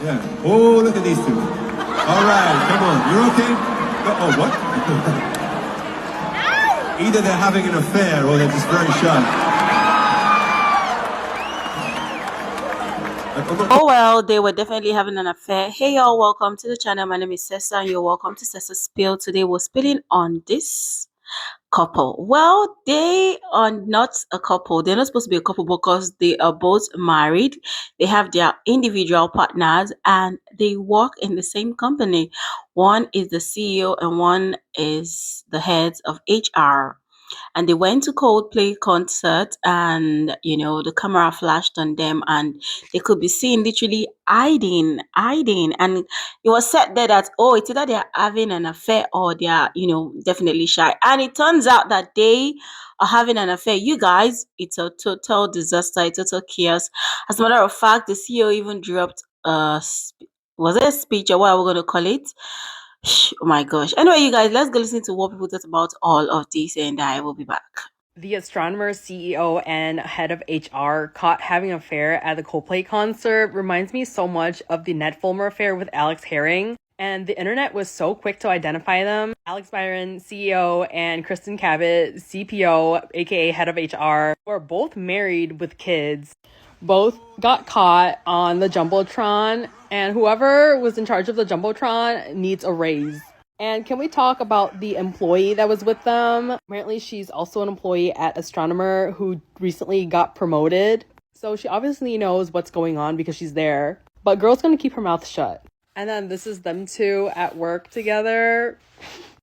Yeah. Oh, look at these two. All right, come on. You're okay? Oh, what? Either they're having an affair or they're just very shy. Oh well, they were definitely having an affair. Hey y'all, welcome to the channel. My name is Sessa and you're welcome to Sessa Spill. Today we're spilling on this couple. Well, they are not a couple. They're not supposed to be a couple because they are both married. They have their individual partners and they work in the same company. One is the CEO and one is the head of HR, and they went to Coldplay concert, and the camera flashed on them and they could be seen literally hiding, and it was said there that, oh, it's either they're having an affair or they are definitely shy, and it turns out that they are having an affair. You guys, it's a total disaster, a total chaos. As a matter of fact, the CEO even dropped was it a speech or what are we going to call it? Oh my gosh. Anyway, you guys, let's go listen to what people thought about all of this, and I will be back. The Astronomer CEO and head of HR caught having an affair at the Coldplay concert reminds me so much of the Ned Fulmer affair with Alex Herring, and the internet was so quick to identify them. Alex Byron, CEO, and Kristen Cabot, CPO, aka head of HR, were both married with kids. Both got caught on the Jumbotron, and whoever was in charge of the Jumbotron needs a raise. And can we talk about the employee that was with them? Apparently, she's also an employee at Astronomer who recently got promoted. So she obviously knows what's going on because she's there. But girl's gonna keep her mouth shut. And then this is them two at work together.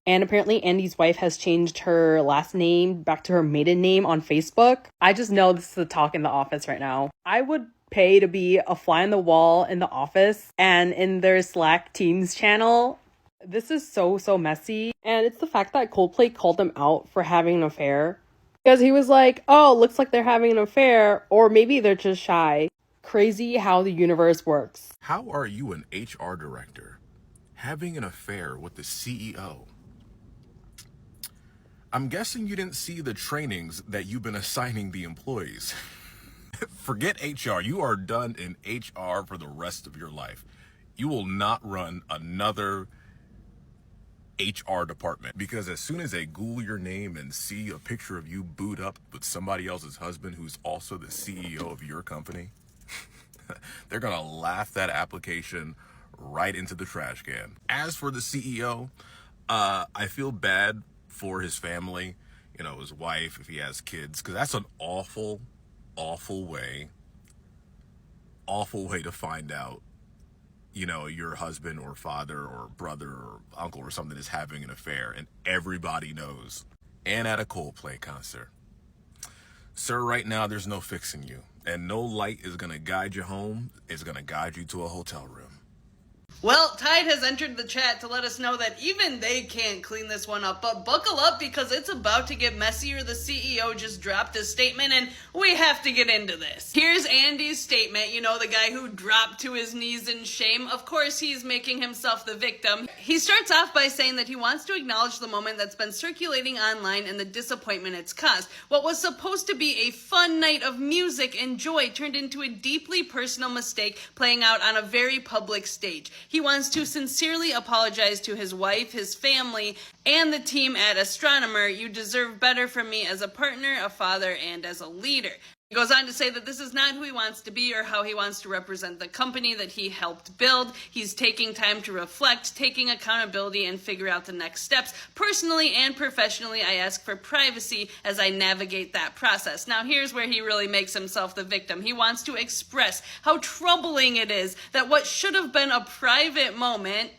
And apparently Andy's wife has changed her last name back to her maiden name on Facebook. I just know this is the talk in the office right now. I would pay to be a fly on the wall in the office and in their Slack Teams channel. This is so messy. And it's the fact that Coldplay called them out for having an affair. Because he was like, oh, looks like they're having an affair. Or maybe they're just shy. Crazy how the universe works. How are you an HR director having an affair with the CEO? I'm guessing you didn't see the trainings that you've been assigning the employees. Forget HR. You are done in HR for the rest of your life. You will not run another HR department, because as soon as they Google your name and see a picture of you boot up with somebody else's husband who's also the CEO of your company, they're gonna laugh that application right into the trash can. As for the CEO, I feel bad for his family, his wife, if he has kids, because that's an awful way to find out your husband or father or brother or uncle or something is having an affair and everybody knows. And at a Coldplay concert. Sir, right now there's no fixing you, and no light is gonna guide you home. It's gonna guide you to a hotel room. Well, Tide has entered the chat to let us know that even they can't clean this one up, but buckle up because it's about to get messier. The CEO just dropped a statement and we have to get into this. Here's Andy's statement, the guy who dropped to his knees in shame. Of course, he's making himself the victim. He starts off by saying that he wants to acknowledge the moment that's been circulating online and the disappointment it's caused. What was supposed to be a fun night of music and joy turned into a deeply personal mistake playing out on a very public stage. He wants to sincerely apologize to his wife, his family, and the team at Astronomer. You deserve better from me as a partner, a father, and as a leader. He goes on to say that this is not who he wants to be or how he wants to represent the company that he helped build. He's taking time to reflect, taking accountability, and figure out the next steps. Personally and professionally, I ask for privacy as I navigate that process. Now, here's where he really makes himself the victim. He wants to express how troubling it is that what should have been a private moment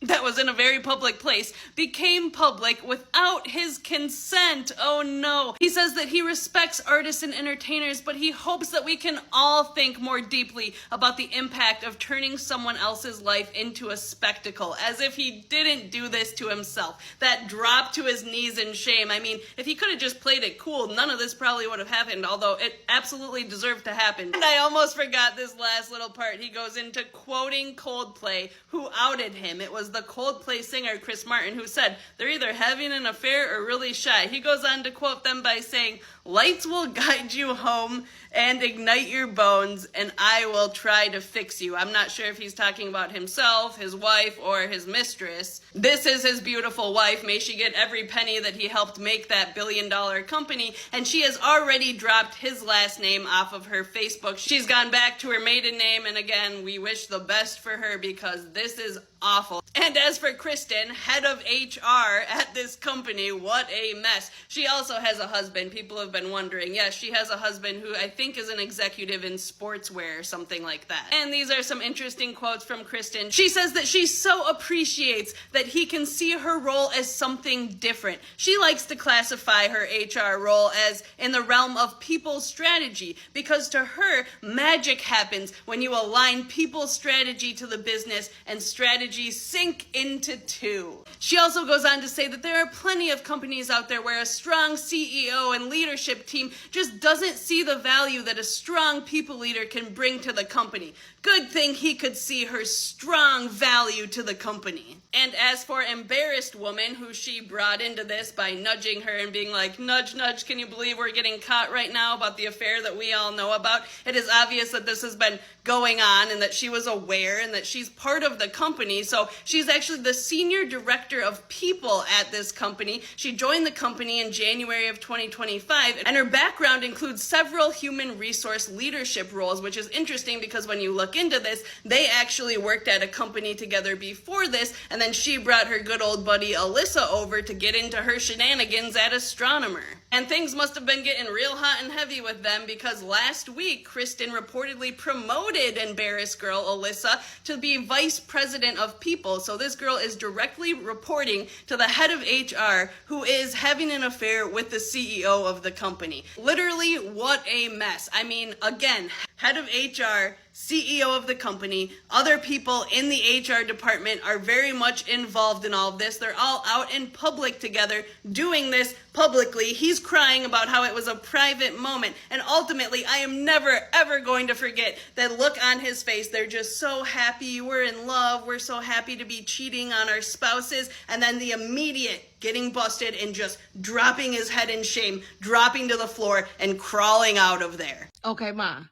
that was in a very public place became public without his consent. Oh no. He says that he respects artists and entertainers, but he hopes that we can all think more deeply about the impact of turning someone else's life into a spectacle, as if he didn't do this to himself. That drop to his knees in shame. I mean, if he could have just played it cool, none of this probably would have happened, although it absolutely deserved to happen. And I almost forgot this last little part. He goes into quoting Coldplay, who outed him. It was was the Coldplay singer Chris Martin, who said they're either having an affair or really shy. He goes on to quote them by saying, "Lights will guide you home and ignite your bones, and I will try to fix you." I'm not sure if he's talking about himself, his wife, or his mistress. This is his beautiful wife. May she get every penny that he helped make that billion-dollar company, and she has already dropped his last name off of her Facebook. She's gone back to her maiden name, and again, we wish the best for her because this is awful. And as for Kristen, head of HR at this company, what a mess. She also has a husband. People have been wondering. Yes, she has a husband who I think is an executive in sportswear or something like that. And these are some interesting quotes from Kristen. She says that she so appreciates that he can see her role as something different. She likes to classify her HR role as in the realm of people strategy, because to her, magic happens when you align people strategy to the business and strategy sink into two. She also goes on to say that there are plenty of companies out there where a strong CEO and leadership team just doesn't see the value that a strong people leader can bring to the company. Good thing he could see her strong value to the company. And as for embarrassed woman, who she brought into this by nudging her and being like, "Nudge, nudge, can you believe we're getting caught right now about the affair that we all know about?" It is obvious that this has been going on and that she was aware and that she's part of the company. So she's actually the senior director of people at this company. She joined the company in January of 2025, and her background includes several human resource leadership roles, which is interesting because when you look into this, they actually worked at a company together before this, and then she brought her good old buddy Alyssa over to get into her shenanigans at Astronomer. And things must have been getting real hot and heavy with them, because last week, Kristen reportedly promoted embarrassed girl Alyssa to be vice president of people. So this girl is directly reporting to the head of HR, who is having an affair with the CEO of the company. Literally, what a mess. I mean, again, head of HR, CEO of the company, other people in the HR department are very much involved in all of this. They're all out in public together doing this publicly. He's crying about how it was a private moment. And ultimately, I am never, ever going to forget that look on his face. They're just so happy. We're in love. We're so happy to be cheating on our spouses. And then the immediate getting busted and just dropping his head in shame, dropping to the floor and crawling out of there. Okay, Ma,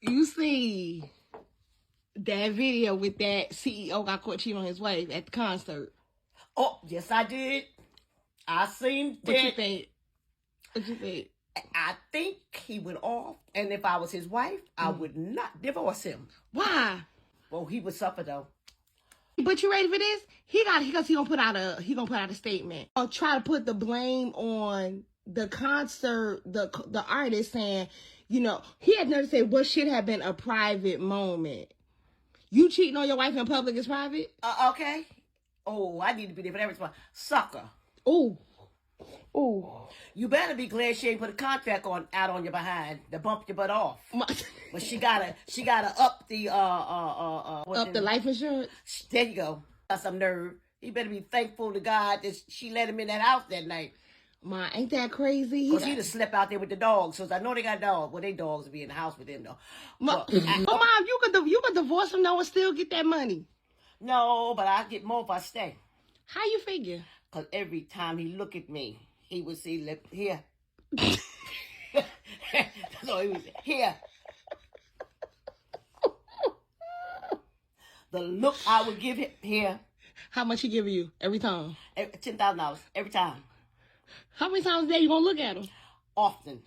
you see that video with that CEO got caught cheating on his wife at the concert. Oh, yes, I did. I seen that. What you think? What you think? I think he went off, and if I was his wife, I would not divorce him. Why? Well, he would suffer though. But you ready for this? He gonna put out a statement. I'll try to put the blame on the concert, the artist, saying, you know, he had never said what should have been a private moment. You cheating on your wife in public is private? Okay. Oh, I need to be there for that response. Sucker. Ooh. Ooh. You better be glad she ain't put a contract out on your behind to bump your butt off. But she gotta up the Up the life insurance? There you go. Got some nerve. He better be thankful to God that she let him in that house that night. Ma, ain't that crazy? Because he'd have slept out there with the dogs. So I know they got dogs. Well, they dogs will be in the house with them, though. Mom, you could divorce him now and still get that money. No, but I get more if I stay. How you figure? Because every time he look at me, he would see, look, here. So he would say, here. The look I would give him, here. How much he giving you every time? $10,000 every time. How many times a day you gonna look at him? Often.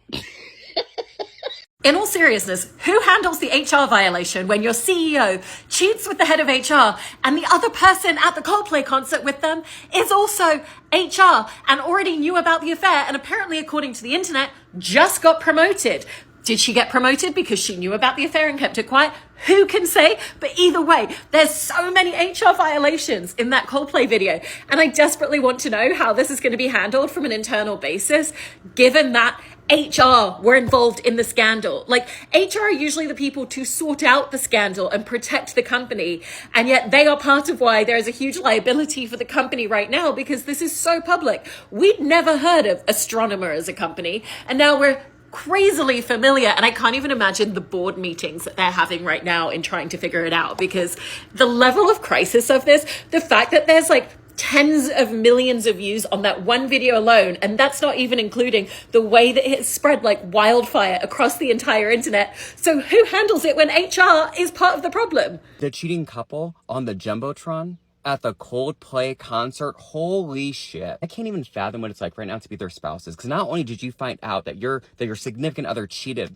In all seriousness, who handles the HR violation when your CEO cheats with the head of HR and the other person at the Coldplay concert with them is also HR and already knew about the affair and apparently, according to the internet, just got promoted? Did she get promoted because she knew about the affair and kept it quiet? Who can say? But either way, there's so many HR violations in that Coldplay video. And I desperately want to know how this is going to be handled from an internal basis, given that HR were involved in the scandal. Like, HR are usually the people to sort out the scandal and protect the company. And yet they are part of why there is a huge liability for the company right now, because this is so public. We'd never heard of Astronomer as a company. And now we're crazily familiar. And I can't even imagine the board meetings that they're having right now in trying to figure it out, because the level of crisis of this, the fact that there's like tens of millions of views on that one video alone, and that's not even including the way that it's spread like wildfire across the entire internet. So who handles it when HR is part of the problem? The cheating couple on the Jumbotron at the Coldplay concert, holy shit. I can't even fathom what it's like right now to be their spouses, because not only did you find out that your significant other cheated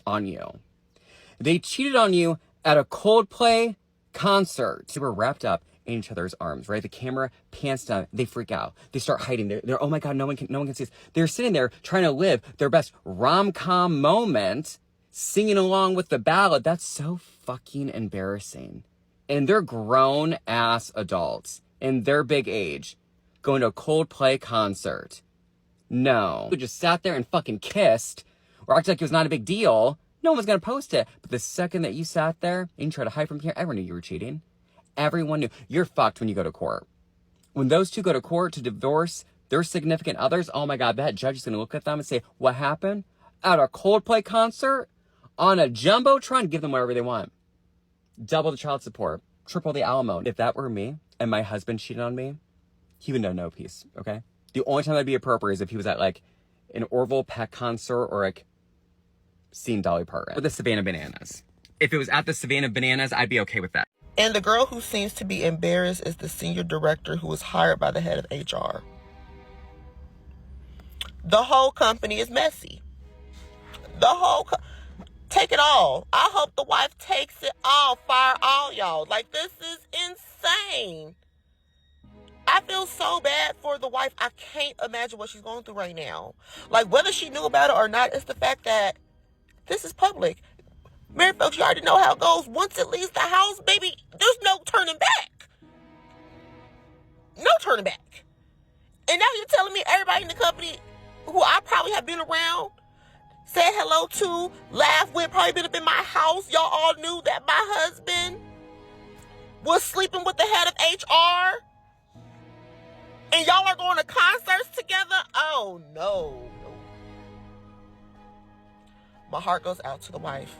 on you, they cheated on you at a Coldplay concert. They were wrapped up in each other's arms, right? The camera pans down. They freak out. They start hiding. They're oh my God, no one can see us. They're sitting there trying to live their best rom-com moment, singing along with the ballad. That's so fucking embarrassing. And they're grown-ass adults in their big age going to a Coldplay concert. No. We just sat there and fucking kissed or acted like it was not a big deal. No one's gonna post it. But the second that you sat there and you tried to hide from here, everyone knew you were cheating. Everyone knew. You're fucked when you go to court. When those two go to court to divorce their significant others, oh my God, that judge is going to look at them and say, what happened? At a Coldplay concert? On a Jumbotron? Give them whatever they want. Double the child support. Triple the alimony. If that were me and my husband cheated on me, he would know no peace, okay? The only time that'd be appropriate is if he was at like an Orville Peck concert or like seeing Dolly Parton. Or the Savannah Bananas. If it was at the Savannah Bananas, I'd be okay with that. And the girl who seems to be embarrassed is the senior director who was hired by the head of HR. The whole company is messy. Take it all. I hope the wife takes it all. Fire all y'all. Like, this is insane. I feel so bad for the wife. I can't imagine what she's going through right now. Like, whether she knew about it or not, it's the fact that this is public. Married folks, you already know how it goes. Once it leaves the house, baby, there's no turning back. No turning back. And now you're telling me everybody in the company who I probably have been around, said hello to, laughed with, probably been up in my house. Y'all all knew that my husband was sleeping with the head of HR. And y'all are going to concerts together? Oh, no. My heart goes out to the wife.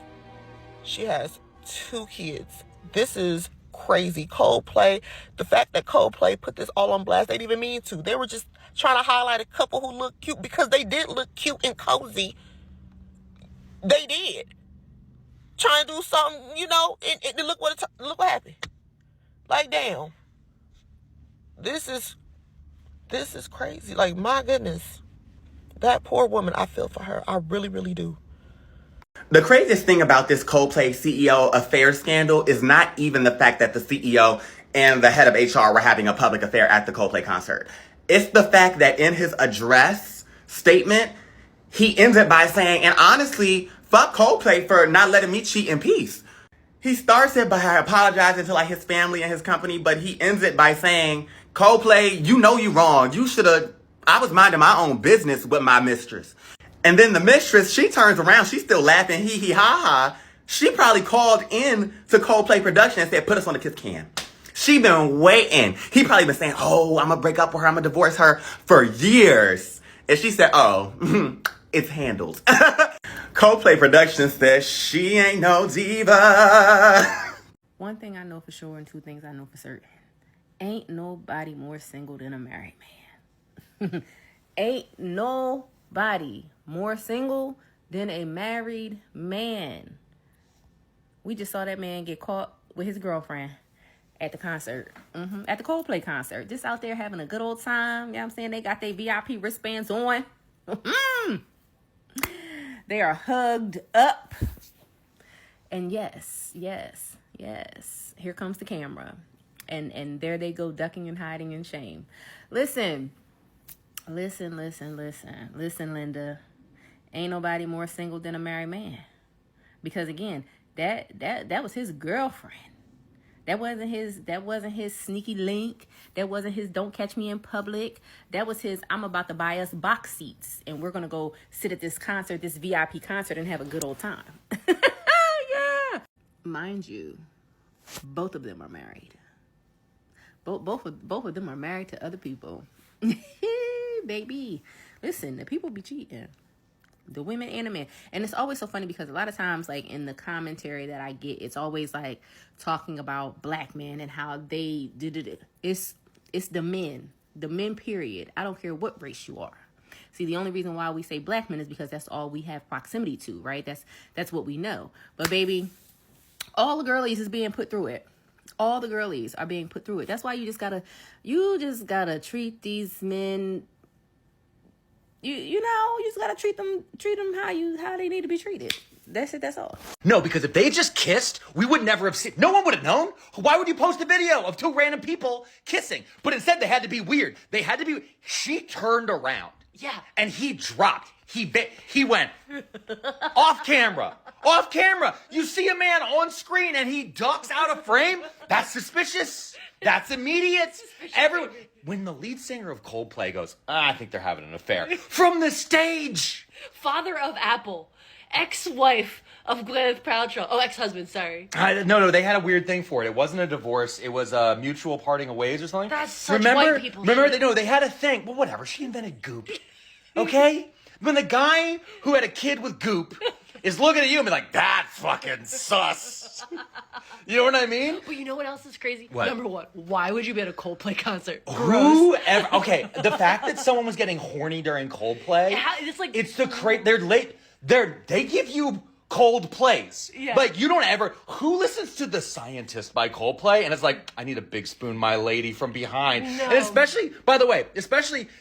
She has 2 kids. This is crazy. Coldplay, the fact that Coldplay put this all on blast, they didn't even mean to. They were just trying to highlight a couple who looked cute because they did look cute and cozy. They did. Trying to do something, you know, and look what happened. Like, damn. This is crazy. Like, my goodness. That poor woman, I feel for her. I really, really do. The craziest thing about this Coldplay CEO affair scandal is not even the fact that the CEO and the head of HR were having a public affair at the Coldplay concert. It's the fact that in his address statement, he ends it by saying, and honestly, fuck Coldplay for not letting me cheat in peace. He starts it by apologizing to like his family and his company, but he ends it by saying, Coldplay, you know you wrong. I was minding my own business with my mistress. And then the mistress, she turns around. She's still laughing, hee hee ha ha. She probably called in to Coldplay production and said, put us on the kiss can. She been waiting. He probably been saying, oh, I'm going to break up with her. I'm going to divorce her for years. And she said, oh, it's handled. Coldplay production says she ain't no diva. One thing I know for sure and 2 things I know for certain. Ain't nobody more single than a married man. Ain't nobody more single than a married man. We just saw that man get caught with his girlfriend at the concert. At the Coldplay concert. Just out there having a good old time. You know what I'm saying? They got their VIP wristbands on. They are hugged up. And yes. Here comes the camera. And there they go, ducking and hiding in shame. Listen, Linda. Ain't nobody more single than a married man. Because again, that was his girlfriend. That wasn't his sneaky link. That wasn't his don't catch me in public. That was his I'm about to buy us box seats and we're gonna go sit at this concert, this VIP concert, and have a good old time. Yeah. Mind you, both of them are married. Both of them are married to other people. Baby, listen, the people be cheating. The women and the men. And it's always so funny because a lot of times, like, in the commentary that I get, it's always like talking about black men and how they did it. It's the men, period. I don't care what race you are. See, the only reason why we say black men is because that's all we have proximity to, right? That's what we know. But baby, all the girlies is being put through it. All the girlies are being put through it. That's why you just gotta treat these men. You just gotta treat them how they need to be treated. That's it. That's all. No, because if they just kissed, we would never have seen. No one would have known. Why would you post a video of two random people kissing? But instead, they had to be weird. She turned around. Yeah. And he dropped. He went off camera. Off camera. You see a man on screen and he ducks out of frame? That's suspicious. That's immediate. When the lead singer of Coldplay goes, I think they're having an affair. From the stage. Father of Apple. Ex-wife of Gwyneth Paltrow. Oh, ex-husband, sorry. No, they had a weird thing for it. It wasn't a divorce. It was a mutual parting of ways or something. That's such white people shit. They had a thing. Well, whatever. She invented Goop. Okay? When the guy who had a kid with Goop is looking at you and be like, that fucking sus. You know what I mean? But you know what else is crazy? What? Number one, why would you be at a Coldplay concert? Whoever. Okay, the fact that someone was getting horny during Coldplay. It's They're late. They give you cold plays. Yeah. Like, you don't ever... Who listens to The Scientist by Coldplay? And it's like, I need a big spoon, my lady, from behind. No. And especially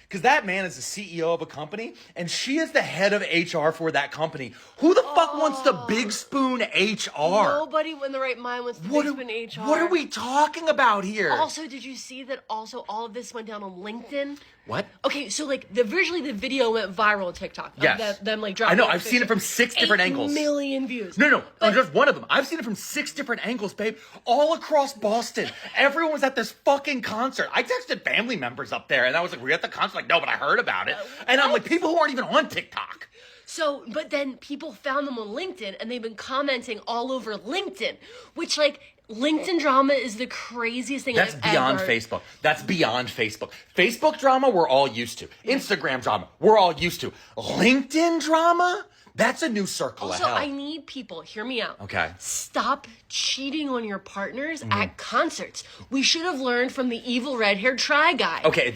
because that man is the CEO of a company, and she is the head of HR for that company. Who the fuck wants the big spoon HR? Nobody in the right mind wants the big spoon HR. What are we talking about here? Also, did you see that also all of this went down on LinkedIn? What? Okay, so like visually the video went viral on TikTok. Yes. Them like I dropping. know, I've seen it from 6 different 8 angles. million views. No, just one of them. I've seen it from 6 different angles, babe. All across Boston. Everyone was at this fucking concert. I texted family members up there, and I was like, were you at the concert? Like, no, but I heard about it. And I'm like, people who aren't even on TikTok. So, but then people found them on LinkedIn, and they've been commenting all over LinkedIn, which like LinkedIn drama is the craziest thing That's I've beyond ever. Facebook. That's beyond Facebook. Facebook drama, we're all used to. Instagram drama, we're all used to. LinkedIn drama? That's a new circle Also, of hell. I need people, hear me out. Okay. Stop cheating on your partners at concerts. We should have learned from the evil red-haired Try Guy. Okay.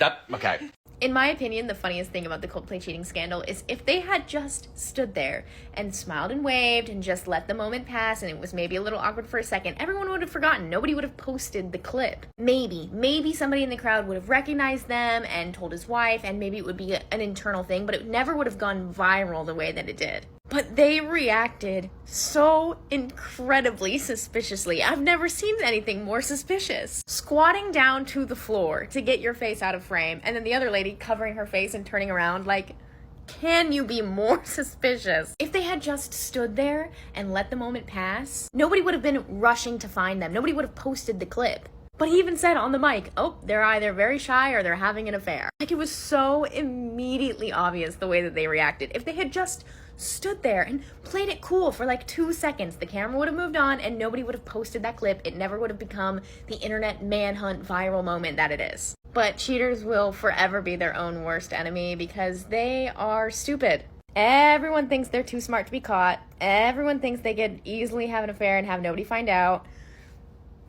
In my opinion, the funniest thing about the Coldplay cheating scandal is if they had just stood there and smiled and waved and just let the moment pass and it was maybe a little awkward for a second, everyone would have forgotten. Nobody would have posted the clip. Maybe somebody in the crowd would have recognized them and told his wife, and maybe it would be an internal thing, but it never would have gone viral the way that it did. But they reacted so incredibly suspiciously. I've never seen anything more suspicious. Squatting down to the floor to get your face out of frame, and then the other lady covering her face and turning around like, can you be more suspicious? If they had just stood there and let the moment pass, nobody would have been rushing to find them. Nobody would have posted the clip. But he even said on the mic, oh, they're either very shy or they're having an affair. Like, it was so immediately obvious the way that they reacted. If they had just stood there and played it cool for like 2 seconds, the camera would have moved on and nobody would have posted that clip. It never would have become the internet manhunt viral moment that it is. But cheaters will forever be their own worst enemy because they are stupid. Everyone thinks they're too smart to be caught. Everyone thinks they could easily have an affair and have nobody find out.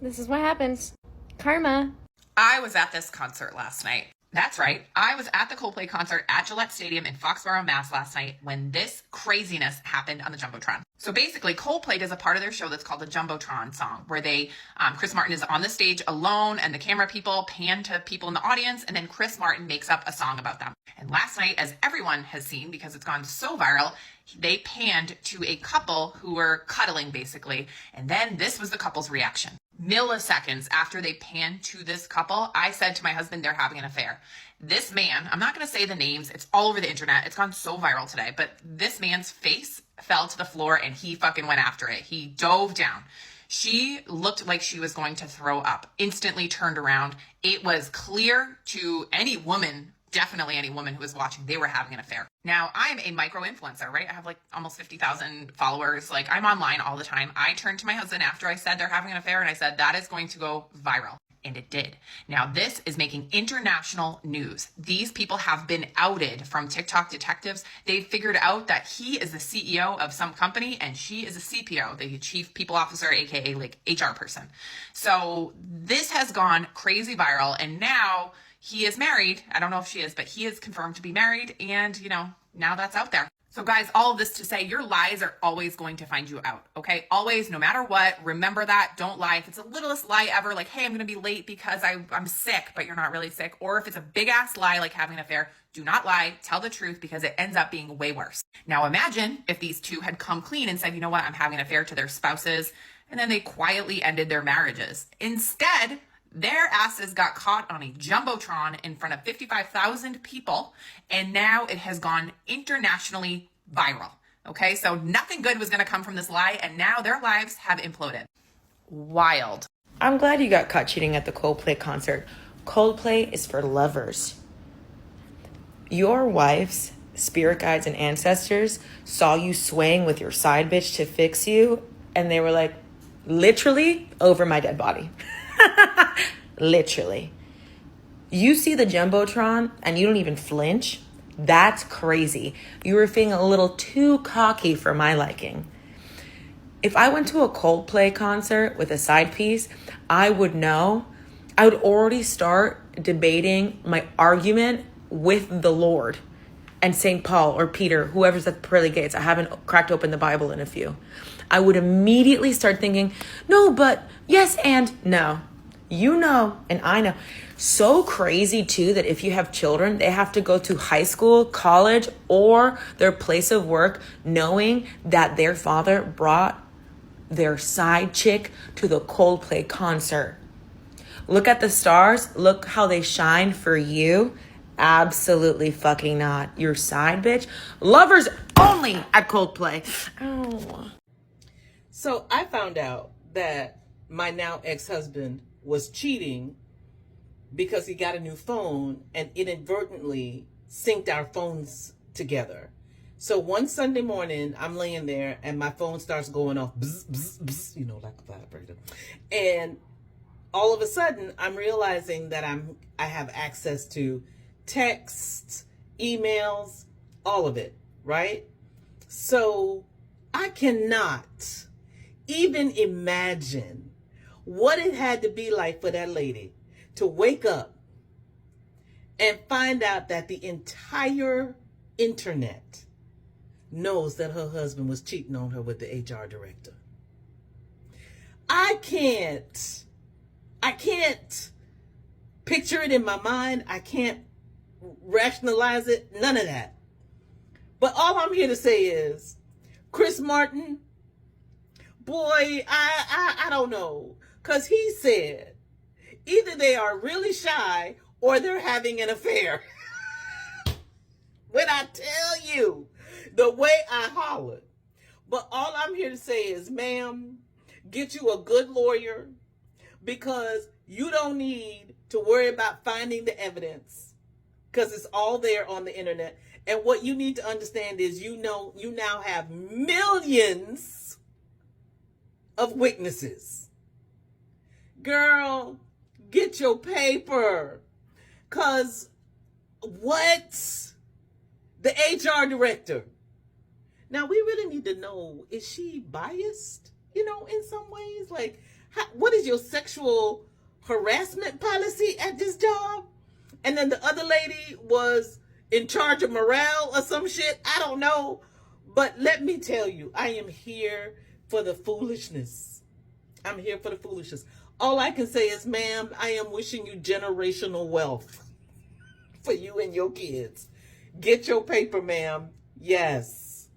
This is what happens. Karma. I was at this concert last night. That's right. I was at the Coldplay concert at Gillette Stadium in Foxborough, Mass last night when this craziness happened on the Jumbotron. So basically, Coldplay does a part of their show that's called the Jumbotron song, where they, Chris Martin is on the stage alone and the camera people pan to people in the audience, and then Chris Martin makes up a song about them. And last night, as everyone has seen, because it's gone so viral, they panned to a couple who were cuddling basically. And then this was the couple's reaction. Milliseconds after they panned to this couple, I said to my husband, they're having an affair. This man, I'm not going to say the names, it's all over the internet, it's gone so viral today, but this man's face fell to the floor and he fucking went after it. He dove down. She looked like she was going to throw up, instantly turned around. It was clear to any woman, definitely any woman who was watching, they were having an affair. Now, I'm a micro influencer, right? I have like almost 50,000 followers. Like, I'm online all the time. I turned to my husband after I said they're having an affair and I said, that is going to go viral. and it did. Now, this is making international news. These people have been outed from TikTok detectives. They've figured out that he is the CEO of some company and she is a CPO, the chief people officer, aka like HR person. So this has gone crazy viral, and now he is married. I don't know if she is, but he is confirmed to be married, and now that's out there. So guys, all of this to say, your lies are always going to find you out, okay? Always, no matter what, remember that. Don't lie. If it's the littlest lie ever, like, hey, I'm going to be late because I'm sick, but you're not really sick. Or if it's a big ass lie, like having an affair, do not lie. Tell the truth, because it ends up being way worse. Now imagine if these two had come clean and said, you know what, I'm having an affair to their spouses, and then they quietly ended their marriages. Instead, their asses got caught on a Jumbotron in front of 55,000 people, and now it has gone internationally viral. Okay, so nothing good was going to come from this lie, and now their lives have imploded. Wild. I'm glad you got caught cheating at the Coldplay concert. Coldplay is for lovers. Your wife's spirit guides and ancestors saw you swaying with your side bitch to fix you, and they were like, literally over my dead body. Literally. You see the Jumbotron and you don't even flinch? That's crazy. You were feeling a little too cocky for my liking. If I went to a Coldplay concert with a side piece, I would already start debating my argument with the Lord and St. Paul or Peter, whoever's at the pearly gates. I haven't cracked open the Bible in a few. I would immediately start thinking, no, but yes, and no. You know, and I know. So crazy too that if you have children, they have to go to high school, college, or their place of work knowing that their father brought their side chick to the Coldplay concert. Look at the stars. Look how they shine for you. Absolutely fucking not. Your side bitch. Lovers only at Coldplay. Oh. So I found out that my now ex-husband was cheating because he got a new phone and inadvertently synced our phones together. So one Sunday morning, I'm laying there and my phone starts going off, bzz, bzz, bzz, like a vibrator. And all of a sudden, I'm realizing that I have access to texts, emails, all of it, right? So I cannot even imagine what it had to be like for that lady to wake up and find out that the entire internet knows that her husband was cheating on her with the HR director. I can't picture it in my mind. I can't rationalize it. None of that. But all I'm here to say is, Chris Martin, boy, I don't know. Because he said either they are really shy or they're having an affair. When I tell you the way I hollered. But all I'm here to say is, ma'am, get you a good lawyer, because you don't need to worry about finding the evidence, because it's all there on the internet. And what you need to understand is, you now have millions of witnesses. Girl, get your paper. Because what? The HR director. Now, we really need to know, is she biased, in some ways? Like, what is your sexual harassment policy at this job? And then the other lady was in charge of morale or some shit. I don't know. But let me tell you, I am here for the foolishness. I'm here for the foolishness. All I can say is, ma'am, I am wishing you generational wealth for you and your kids. Get your paper, ma'am. Yes.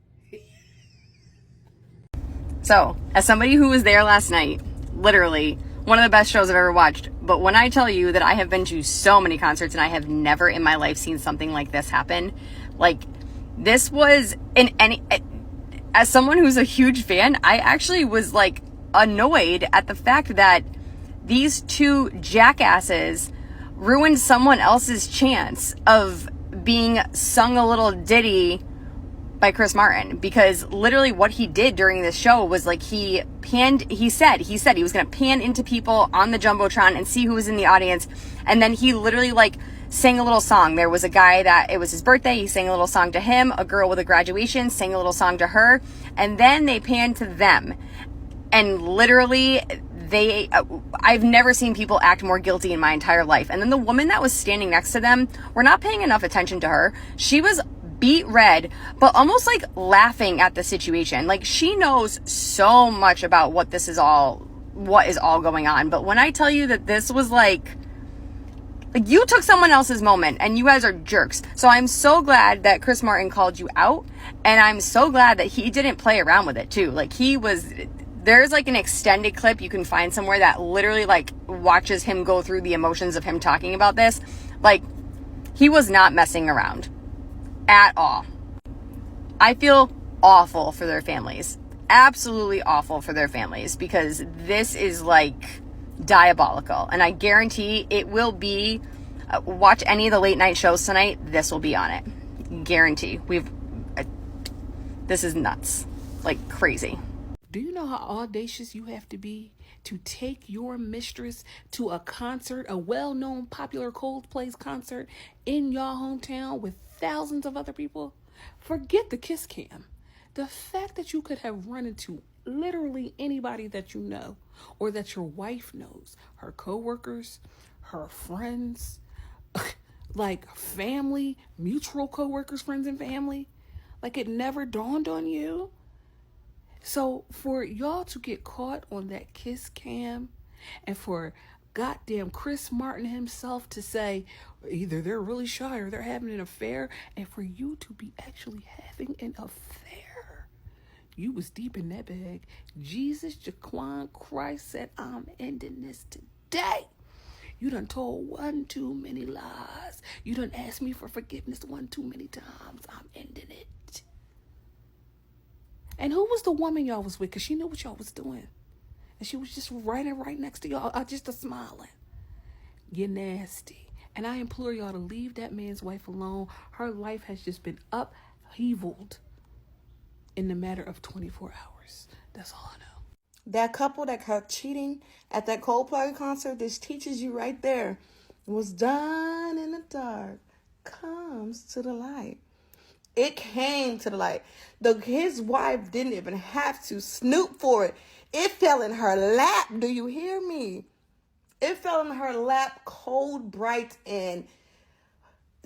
So, as somebody who was there last night, literally one of the best shows I've ever watched, but when I tell you that I have been to so many concerts and I have never in my life seen something like this happen, like, this was as someone who's a huge fan, I actually was like annoyed at the fact that these two jackasses ruined someone else's chance of being sung a little ditty by Chris Martin, because literally what he did during this show was like he said he was going to pan into people on the Jumbotron and see who was in the audience, and then he literally like sang a little song. There was a guy that it was his birthday, he sang a little song to him, a girl with a graduation sang a little song to her, and then they panned to them, and literally I've never seen people act more guilty in my entire life. And then the woman that was standing next to them, we're not paying enough attention to her. She was beat red, but almost like laughing at the situation. Like, she knows so much about what is all going on. But when I tell you that this was like you took someone else's moment and you guys are jerks. So I'm so glad that Chris Martin called you out, and I'm so glad that he didn't play around with it too. Like, there's like an extended clip you can find somewhere that literally like watches him go through the emotions of him talking about this. Like, he was not messing around at all. I feel awful for their families. Absolutely awful for their families, because this is like diabolical. And I guarantee it will be, watch any of the late night shows tonight, this will be on it. Guarantee. This is nuts. Like, crazy. Do you know how audacious you have to be to take your mistress to a concert, a well-known popular Coldplay concert in your hometown with thousands of other people? Forget the kiss cam. The fact that you could have run into literally anybody that you know or that your wife knows, her coworkers, her friends, like family, mutual coworkers, friends and family, like it never dawned on you. So for y'all to get caught on that kiss cam, and for goddamn Chris Martin himself to say either they're really shy or they're having an affair, and for you to be actually having an affair, you was deep in that bag. Jesus Jaquan Christ said, I'm ending this today. You done told one too many lies. You done asked me for forgiveness one too many times. I'm ending it. And who was the woman y'all was with? Because she knew what y'all was doing. And she was just right next to y'all, just a smiling. You're nasty. And I implore y'all to leave that man's wife alone. Her life has just been upheavaled in the matter of 24 hours. That's all I know. That couple that caught cheating at that Coldplay concert, this teaches you right there. Was done in the dark comes to the light. It came to the light. His wife didn't even have to snoop for it. It fell in her lap. Do you hear me? It fell in her lap, cold, bright, and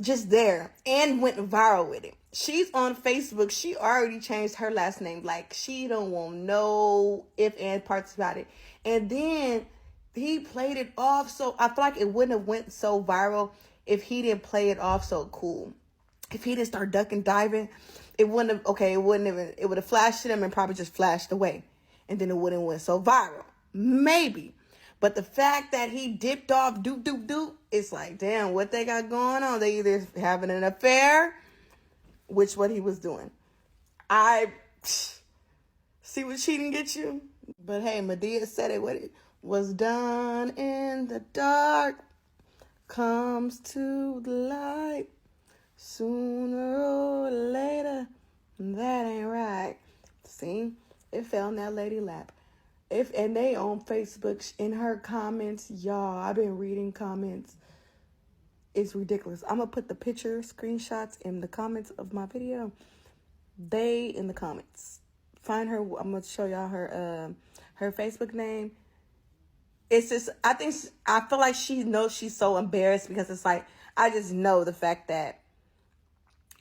just there, and went viral with it. She's on Facebook. She already changed her last name. Like, she don't want no if and parts about it. And then he played it off. So I feel like it wouldn't have went so viral if he didn't play it off so cool. If he didn't start ducking, diving, it would have flashed at him and probably just flashed away. And then it wouldn't went so viral. Maybe. But the fact that he dipped off, doop, it's like, damn, what they got going on? They either having an affair, which what he was doing. I see what cheating gets you. But hey, Madea said it. What it was done in the dark comes to the light. Sooner or later, that ain't right. See, it fell in that lady lap. And they on Facebook in her comments, y'all. I've been reading comments. It's ridiculous. I'm gonna put the picture screenshots in the comments of my video. They in the comments. Find her. I'm gonna show y'all her Facebook name. It's just I feel like she knows she's so embarrassed, because it's like I just know the fact that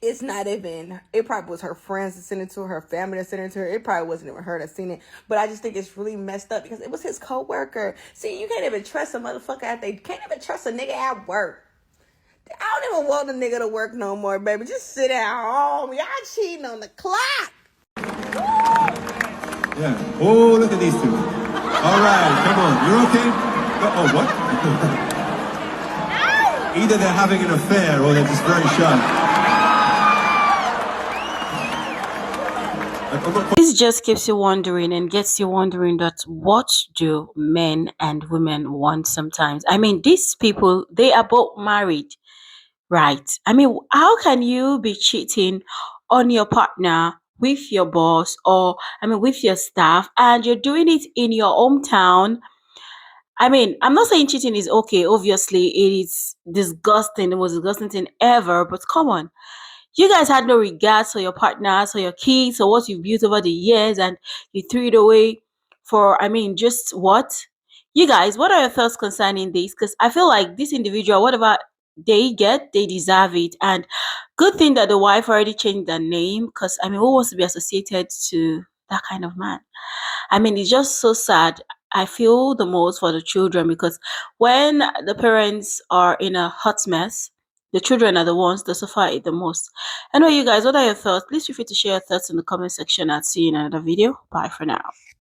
it's not even, it probably was her friends that sent it to her, her family that sent it to her. It probably wasn't even her that seen it. But I just think it's really messed up because it was his co-worker. See, you can't even trust a motherfucker can't even trust a nigga at work. I don't even want a nigga to work no more, baby. Just sit at home. Y'all cheating on the clock. Yeah. Oh, look at these two. All right, come on. You're okay? Oh, what? Either they're having an affair or they're just very shy. This just keeps you wondering and gets you wondering that what do men and women want sometimes? I mean, these people, they are both married, right? I mean, how can you be cheating on your partner with your boss, or I mean with your staff, and you're doing it in your hometown. I mean, I'm not saying cheating is okay. Obviously, it is disgusting. The most disgusting thing ever. But come on, you guys had no regards for your partners, or your kids, or what you've built over the years, and you threw it away for, I mean, just what? You guys, what are your thoughts concerning this? Because I feel like this individual, whatever they get, they deserve it. And good thing that the wife already changed their name, because I mean, who wants to be associated to that kind of man? I mean, it's just so sad. I feel the most for the children, because when the parents are in a hot mess, the children are the ones that suffer it the most. Anyway, you guys, what are your thoughts? Please feel free to share your thoughts in the comment section. I'll see you in another video. Bye for now.